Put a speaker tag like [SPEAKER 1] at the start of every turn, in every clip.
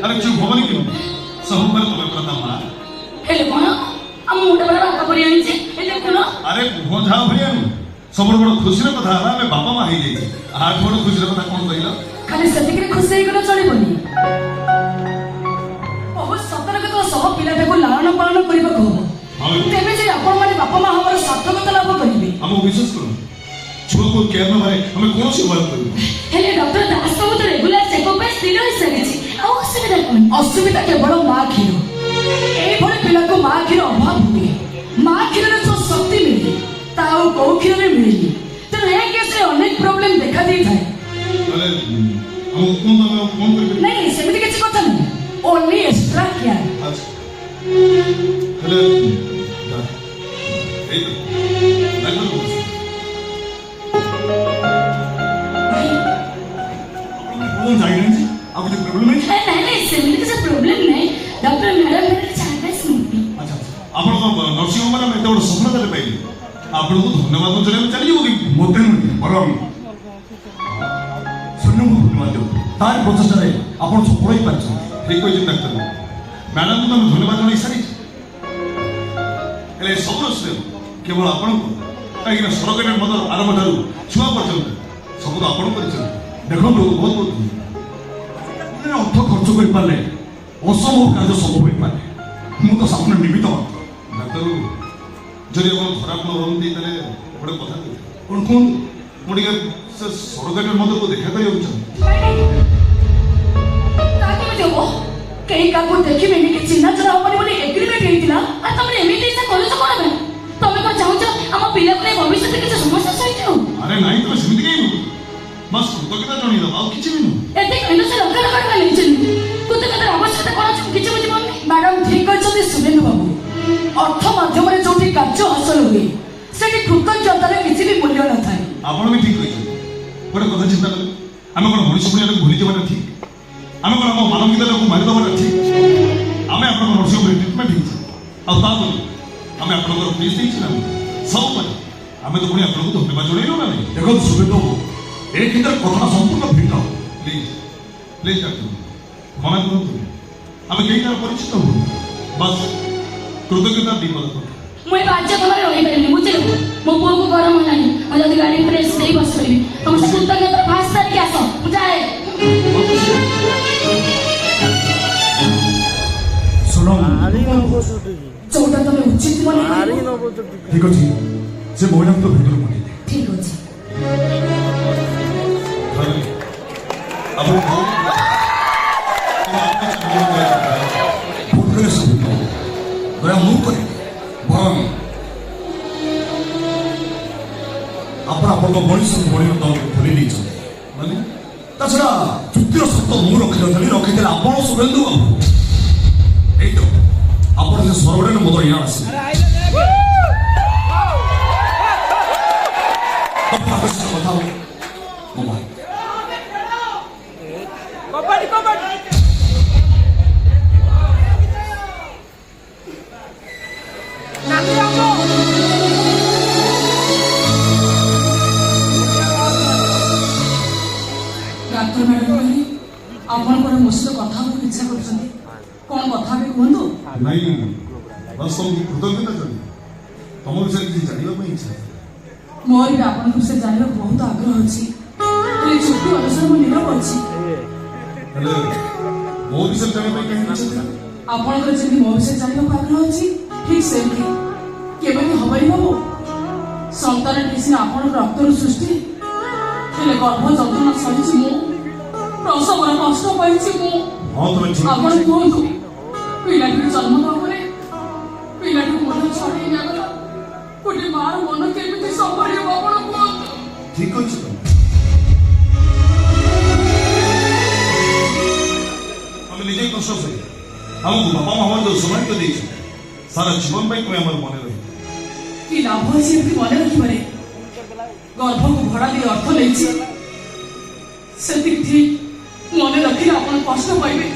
[SPEAKER 1] अरे चुप होबनी क्यों सब पर तुम्हें पता मां
[SPEAKER 2] हेले कोन हम मुंडा बड़ा बात करी आनी छे हेले कोन
[SPEAKER 1] अरे भोझा भरिया सब बड़ खुशी रे कथा हला मैं बापा मां हे जाई आज बड़ खुशी रे कथा कोन कहिला
[SPEAKER 2] खाली सतिकरे खुशी हे गलो चलिबनी बहुत सतर्क तो सब पिला देखो लालन पालन करिबा को तेबे जे आपण माने बापा मां हमर सार्थकता लाभ करिवे
[SPEAKER 1] हम विश्वास करू छुआ को केयर न मारे हमें कौन सी बात करू
[SPEAKER 2] हेले डॉक्टर दास को तो रेगुलर चेकअप पे स्थिर हो सके छी आ असुविधा कोन असुविधा केवल मां खीरो ए भले पिला को मां खीरो अभाव हुए मां खीरो रे जो शक्ति मिले ताऊ को खीरो रे मिले तो ए केस रे अनेक प्रॉब्लम देखा दी थाए
[SPEAKER 1] अरे हम कौन कर
[SPEAKER 2] नहीं सेमिति किछ कथा नहीं ओनली एक्स्ट्रा केयर
[SPEAKER 1] अच्छा हेले ए लगन कौन जाएगा जी आपको कोई प्रॉब्लम है
[SPEAKER 2] नहीं सेमिति किछ प्रॉब्लम नहीं डॉक्टर मैडम मेरे चाहते सुनती
[SPEAKER 1] अच्छा आपण को नर्सिंग होम में एते बड़ स्वप्न देले पाइली आपण को धन्यवाद जणे चली जीवो कि मोते न परम सुन्न को धन्यवाद दो तार प्रचेष्टा रे आपण सफल होई पाछ ठीक होई डॉक्टर मैडम को धन्यवाद जणे सारी एले सब से केवल आपण को काई ना सरकार मदर आरंभ ठारू छुआ पर्यंत सब तो आपण परिचय देखो बहुत बहुत अर्थ खर्च कर पारे असंभव कार्य सब हो पारे मु तो सामने निमित्त डाक्टर जदि आप खराब न रही गोटे कथा कौन कौन मुझे सरकार मदद को देखा करें
[SPEAKER 2] कहीं काको देखि में कि चिन्ह चला होबनी बोली एग्रीमेंट हेतिला आ तमरे एमिति इच्छा करू छ कोन बे तमे को चाहू छ हम पिला को भविष्य के समस्या सहित
[SPEAKER 1] अरे नहीं तो समिति के बस कृतज्ञता जणी दबा किछि भी न
[SPEAKER 2] एते कहलो से लखा लखा खाली छ कृतज्ञता आवश्यकता कोन छ किछि बुझि मन मैडम ठीक कहछथि सुरेंद्र बाबू अर्थ माध्यम रे जोठी कार्य हासिल हुए सेठी कृतज्ञता रे किछि भी मूल्य न थाए
[SPEAKER 1] आपण भी ठीक कहछन गोटे कथा चिंता कर हम कोन मनुष्य पुण्य को भूली जबना ठीक हम कोन हम मानवता को मारि दबना ठीक हमें आपण मनुष्य को ट्रीटमेंट ठीक आ ता तो हमें आपण को प्लीज दी छ ना सब पर हमें तो पुणी आपण को धन्यवाद जणैलो ना देखो सुरेंद्र बाबू एक इंदर कथा संपूर्ण भिन्न प्लीज प्लीज डॉक्टर मना करू हमें कई तरह परिचित हो बस कृतज्ञता दीपक
[SPEAKER 2] मुई बाज्य भले रही परनी बुझिलो मो पुओ को गरम नाही म जदी गाड़ी प्रेस देई बस करबी तुम से कृतज्ञता फास्ट करके आसो जाए
[SPEAKER 1] सुनो
[SPEAKER 2] चौटा तमे उचित मन
[SPEAKER 1] ठीक अछि से मोहन तो भेटल पड़ी
[SPEAKER 2] ठीक अछि
[SPEAKER 1] अब दया मुँह करे बरम आपण मनुष्य बड़ी भूली नहीं माने छड़ा चुक्तिर सत्य मुँह रखी आपण शुभेन्दु बाबू ये तो आपण से सरगढ़ मत यहाँ आस कथा
[SPEAKER 3] कबड्डी कबड्डी
[SPEAKER 2] डॉक्टर मैडम आपण पर मुझसे कथा को इच्छा करछथि कोन कथा बे कहंदो
[SPEAKER 1] नहीं बस तुम कृतज्ञता चली तुम विषय किसी जानिबा में इच्छा
[SPEAKER 2] मोर भी आपण से जानिबा बहुत आग्रह अछि ए छुट्टी अनुसार मो निरव अछि
[SPEAKER 1] हेलो मो विषय जानिबा में कहीं इच्छा
[SPEAKER 2] आपण कर जदी मो विषय जानिबा आग्रह अछि ठीक सेमती केबे हबई बाबू संतान किसी आपण रक्त सृष्टि हेले गर्भ जंत्रणा सहिछि मो प्रसवर कष्ट पाइछि मो
[SPEAKER 1] हां तुम ठीक
[SPEAKER 2] आपण कोन पिलाटी जन्म दबरे पिलाटी मन छड़ी गला कोटी मार मन केमिति संभाळियो आपण कोन
[SPEAKER 1] ठीक अछि तुम हम निजे कष्ट से हम बाबा मामा जो समय को देछ सारा जीवन भाई तुम्हें हमर मन रही
[SPEAKER 2] कि लाभ अछि कि मन रखि पारे गर्भ को भड़ा दे अर्थ लेछि सेति ठीक मन रखि आपण कष्ट पाइबे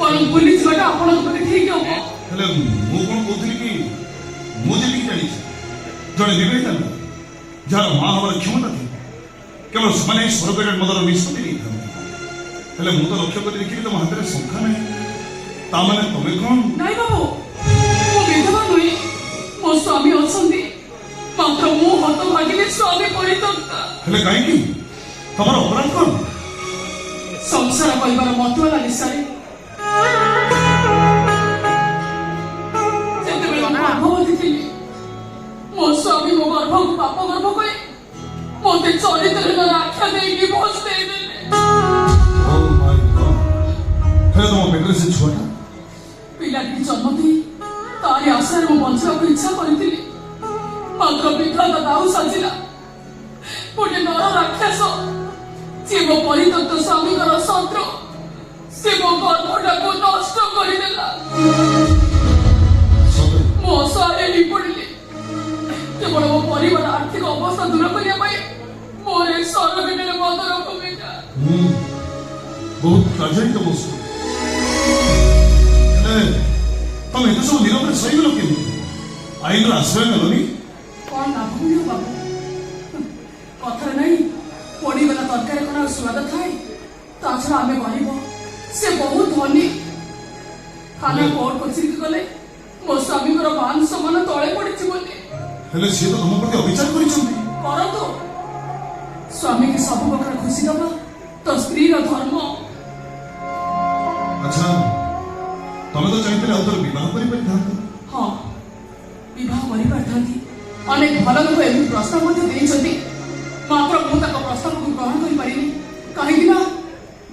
[SPEAKER 2] पर पुलिस बटा आपण को ठीक हो
[SPEAKER 1] हेले मु कोन कोथली कि मु जे कि जानि जने विवेक ना जार मां हमर क्षमता थी केवल समाने सरकार मदर निष्पत्ति नहीं था हेले मु तो लक्ष्य कर देखि तो हाथ रे संख्या नहीं तामाने तमे कौन
[SPEAKER 2] ନାଇଁ ବାବୁ ମୁଁ ବିଧବା ନୁହେଁ ମୋ ସ୍ୱାମୀ ଅଛନ୍ତି ମାତ୍ର ମୁଁ ହତ ଭାଗିଲେ ସ୍ୱାମୀ ପରିତ୍ୟକ୍ତ
[SPEAKER 1] ହେଲେ କାହିଁକି ତମର ଅପରାଧ କଣ
[SPEAKER 2] ସଂସାର କରିବାର ମତୁଆଲା ନିଶାରେ ଯେତେବେଳେ ମୁଁ ଗର୍ଭବତୀ ଥିଲି ମୋ ସ୍ୱାମୀ ମୋ ଗର୍ଭକୁ ପାପ ଗର୍ଭ କହି ମୋତେ ଚରିତ୍ରହୀନର ଆଖ୍ୟା ଦେଇ ଡିଭୋର୍ସ ଦେଇଦେଲେ
[SPEAKER 1] ଓ ମାଇ ଗଡ୍ ହେଲେ ତମ ପେଟରେ ସେ ଛୁଆଟା
[SPEAKER 2] ପିଲାଟି ଜନ୍ମ ଦେଇ ତାରି ଆଶାରେ ମୁଁ ବଞ୍ଚିବାକୁ ଇଚ୍ଛା କରିଥିଲି ମାତ୍ର ବିଧାତା ଦାଉ ସାଜିଲା ଗୋଟେ ନର ରାକ୍ଷସ ସେ ମୋ ପରିତ୍ୟକ୍ତ ସ୍ୱାମୀଙ୍କର ଶତ୍ରୁ ସେ ମୋ ଗର୍ଭଟାକୁ ନଷ୍ଟ କରିଦେଲା ମୁଁ ଅସହାୟ ହେଇ ପଡ଼ିଲି କେବଳ ମୋ ପରିବାର ଆର୍ଥିକ ଅବସ୍ଥା ଦୂର କରିବା ପାଇଁ ମୋର ଏ ସରବିନରେ ମଦର ଭୂମିକା
[SPEAKER 1] ବହୁତ ଟ୍ରାଜେଡି ବস্তୁ ତମେ ଏତେ ସବୁ ନିରବରେ ସହିଗଲ କେମିତି ଆଇନର ଆଶ୍ରୟ ନେଲନି
[SPEAKER 2] କଣ ଲାଭ ମିଳିବ ବାବୁ କଥାରେ ନାହିଁ ପଡ଼ିଗଲା ତରକାରୀ କଣ ସ୍ୱାଦ ଥାଏ ତା ଛଡ଼ା ଆମେ ଗରିବ ସେ ବହୁତ ଧନୀ ଖାନା କୋର୍ଟ କଚେରୀକି ଗଲେ ମୋ ସ୍ୱାମୀଙ୍କର ମାନ ସମାନ ତଳେ ପଡ଼ିଛି ବୋଲି
[SPEAKER 1] ହେଲେ ସିଏ ତ ତମ ପ୍ରତି ଅବିଚାର କରିଛନ୍ତି
[SPEAKER 2] କରନ୍ତୁ ସ୍ୱାମୀକି ସବୁ ପ୍ରକାର ଖୁସି ଦେବା ତ ସ୍ତ୍ରୀର ଧର୍ମ
[SPEAKER 1] ଆଚ୍ଛା ତମେ ତ ଚାହିଁଥିଲେ ଆଉ ଥରେ ବିବାହ କରିପାରିଥାନ୍ତ
[SPEAKER 2] ହଁ ବିବାହ କରିପାରିଥାନ୍ତି ଅନେକ ଭଲ ଲୋକ ଏମିତି ପ୍ରସ୍ତାବ ମଧ୍ୟ ଦେଇଛନ୍ତି ମାତ୍ର ମୁଁ ତାଙ୍କ ପ୍ରସ୍ତାବକୁ ଗ୍ରହଣ କରିପାରିନି କାହିଁକି ନା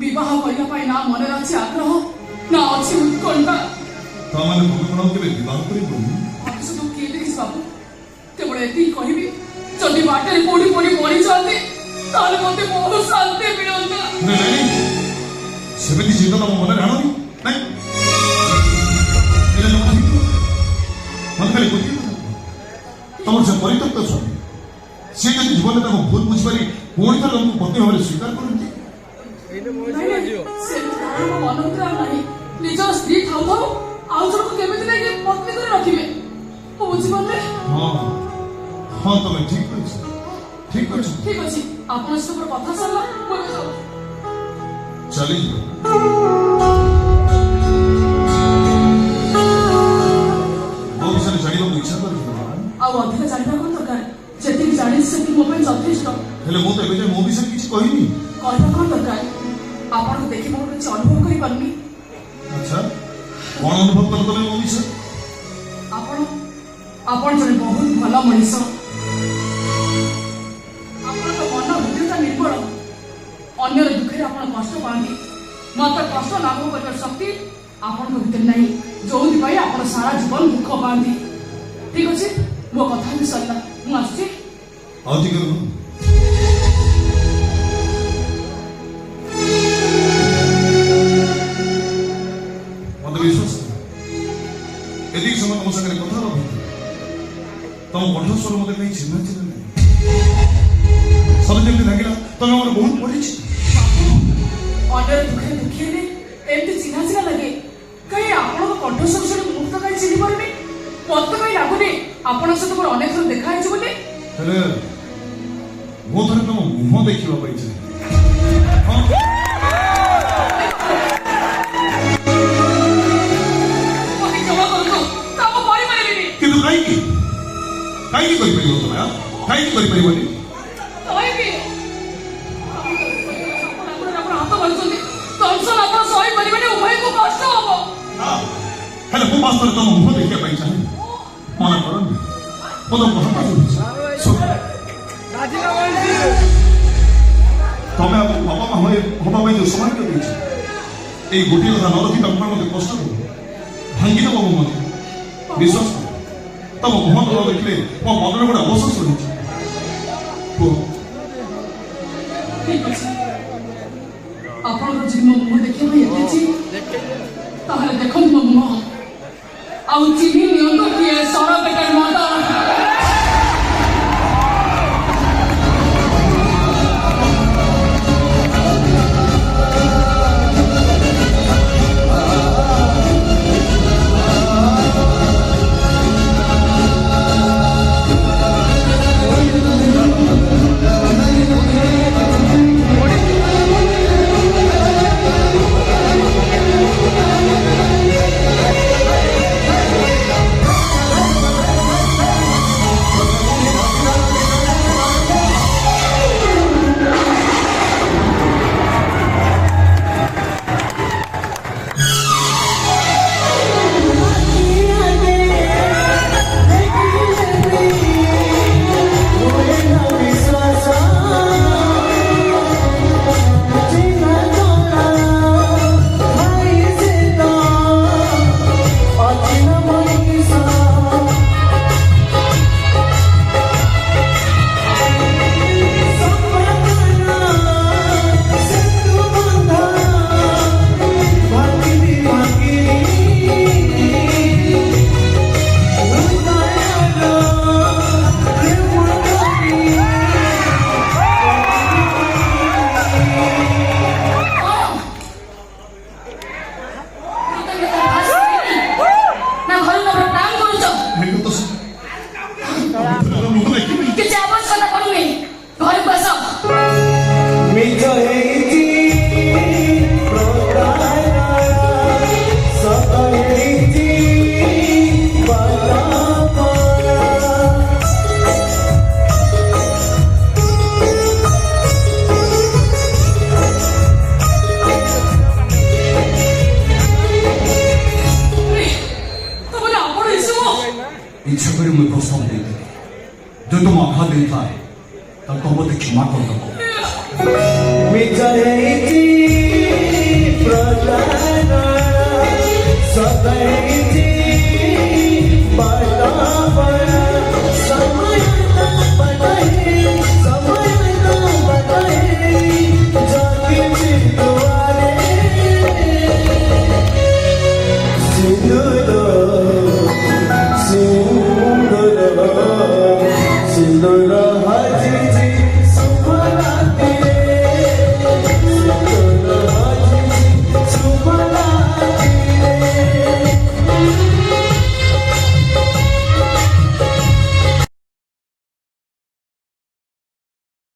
[SPEAKER 2] ବିବାହ କରିବା ପାଇଁ ନା ମନରେ ଅଛି ଆଗ୍ରହ ନା ଅଛି ଉତ୍କଣ୍ଠା
[SPEAKER 1] ତାମାନେ ତମେ କଣ ଆଉ କେବେ ବିବାହ କରିବନି
[SPEAKER 2] ଭବିଷ୍ୟତକୁ କିଏ ଦେଖିଛି ବାବୁ କେବଳ ଏତିକି କହିବି ଯଦି ବାଟରେ କୋଉଠି କୋଉଠି ମରିଯାଆନ୍ତି ତାହେଲେ ମୋତେ ବହୁତ ଶାନ୍ତି ମିଳନ୍ତା
[SPEAKER 1] ନାଇଁ ସେମିତି ଚିନ୍ତା ତମ ମନରେ ଆଣନି ନାଇଁ ଏଇଟା ତମ ଠିକ ମତେ ଖାଲି ଗୋଟିଏ କଥା ତମର ସେ ପରିତ୍ୟକ୍ତ ସ୍ୱାମୀ ସେ ଯଦି ଜୀବନରେ ତାଙ୍କ ଭୁଲ ବୁଝିପାରି ପୁଣି ଥରେ ତମକୁ ପତ୍ନୀ ଭାବରେ ସ୍ୱୀକାର କରନ୍ତି
[SPEAKER 2] ମନ ଭିତରେ ଆଉ ନାହିଁ ନିଜର ସ୍ତ୍ରୀ ଥାଉ ଥାଉ ଆଉ ଜଣକୁ କେମିତି ନେଇକି ପତ୍ନୀ କରି ରଖିବେ ମୁଁ ବୁଝିପାରିଲେ
[SPEAKER 1] ହଁ ହଁ ତମେ ଠିକ କହିଛ ଠିକ ଅଛି
[SPEAKER 2] ଠିକ ଅଛି ଆପଣଙ୍କ ସହିତ କଥା ସରିଲା ମୁଁ ଏବେ ଯାଉଛି
[SPEAKER 1] ଚାଲିଯିବ ମୋ ବିଷୟରେ ଜାଣିବାକୁ ଇଚ୍ଛା କରୁଥିଲ
[SPEAKER 2] ଆଉ ଅଧିକ ଜାଣିବା କଣ ଦରକାର ଯେତିକି ଜାଣିଛି ସେତିକି ମୋ ପାଇଁ ଯଥେଷ୍ଟ
[SPEAKER 1] ହେଲେ ମୁଁ ତ ଏବେ ଯାଏ ମୋ ବିଷୟରେ କିଛି କହିନି
[SPEAKER 2] କହିବା କଣ ଦରକାର ଆପଣଙ୍କୁ ଦେଖି ମୋର କିଛି ଅନୁଭବ କରିପାରୁନି
[SPEAKER 1] ଆଚ୍ଛା କଣ ଅନୁଭବ କଲ ତମେ ମୋ ବିଷୟରେ
[SPEAKER 2] ଆପଣ ଜଣେ ବହୁତ ଭଲ ମଣିଷ ଆପଣଙ୍କ ମନ ହୃଦୟତା ନିର୍ମଳ ଅନ୍ୟର ଦୁଃଖରେ ଆପଣ କଷ୍ଟ ପାଆନ୍ତି ମାତ୍ର କଷ୍ଟ ଲାଭ କରିବାର ଶକ୍ତି ଆପଣଙ୍କ ଭିତରେ ନାହିଁ ଯୋଉଥିପାଇଁ ଆପଣ ସାରା ଜୀବନ ଦୁଃଖ ପାଆନ୍ତି ଠିକ ଅଛି ମୋ କଥା ବି ସରିଲା ମୁଁ ଆସୁଛି
[SPEAKER 1] ଆଉ ଟିକେ ରୁହ ମତେ ବିଶ୍ୱାସ ଏତିକି ସମୟ ତମ ସାଙ୍ଗରେ କଥା ହବା ତମ କଣ୍ଠସ୍ୱର ମତେ କାହିଁ ଚିହ୍ନା ଚିହ୍ନା ନାହିଁ ସତେ ଯେମିତି ଲାଗିଲା ତମେ ଆମର ବହୁତ ପଢିଛି
[SPEAKER 2] ଅନ୍ୟର ଦୁଃଖରେ ଦୁଃଖୀ ହେଲେ ଏମିତି ଚିହ୍ନା ଚିହ୍ନା ଲାଗେ କାହିଁ ଆପଣଙ୍କ କଣ୍ଠସ୍ୱର ଶୁଣି ମୁଁ ତ କାହିଁ ଚିହ୍ନି ପାରୁନି ମତେ କାହିଁ ଲାଗୁନି ଆପଣଙ୍କ ସହିତ ମୋର ଅନେକ ଥର ଦେଖା ହେଇଛି ବୋଲି
[SPEAKER 1] ହେଲେ ମୁଁ ଥରେ ତମ ମୁହଁ ଦେଖିବା ପାଇଁ ଚାହେଁ କିନ୍ତୁ କାହିଁକି କାହିଁକି କରିପାରିବ ତମେ କାହିଁକି କରିପାରିବନି ହେଲେ ମୁଁ ବାସ୍ତବରେ ତମ ମୁହଁ ଦେଖିବା ପାଇଁ ଚାହେଁ ମନେ କରନି ମୁଁ ତମ କଥା ତମେ ବାପା ମା ହବା ପାଇଁ ଯୋଉ ସୌଭାଗ୍ୟ ଦେଇଛ ଏଇ ଗୋଟିଏ କଥା ନ ରଖି ତମ ପାଇଁ ମତେ କଷ୍ଟ ହବ ଭାଙ୍ଗିଦେବ ମୋ ମନ ବିଶ୍ୱାସ କର ତମ ମୁହଁ ନ ଦେଖିଲେ ମୋ ମନରେ ଗୋଟେ ଅବଶୋଷ ରହିଛି
[SPEAKER 2] ଆପଣଙ୍କର ଯଦି ମୋ ମୁହଁ ଦେଖିବା ପାଇଁ ଏତେଛି ତାହେଲେ ଦେଖନ୍ତୁ ମୋ ମୁହଁ ଆଉ ଚିହ୍ନି ନିଅନ୍ତୁ କିଏ ସର ବେକାର ମଦ
[SPEAKER 3] ଆଗରେ ମୁଁ ପ୍ରସ୍ତାବ ଦେଇଥିଲି ଯଦି ତୁମ ଆଘାତ ଦେଇଥାଏ ତାହେଲେ ତୁମ ମୋତେ କ୍ଷମା କରିଦେବ
[SPEAKER 4] विचारायची प्रजाना सदैव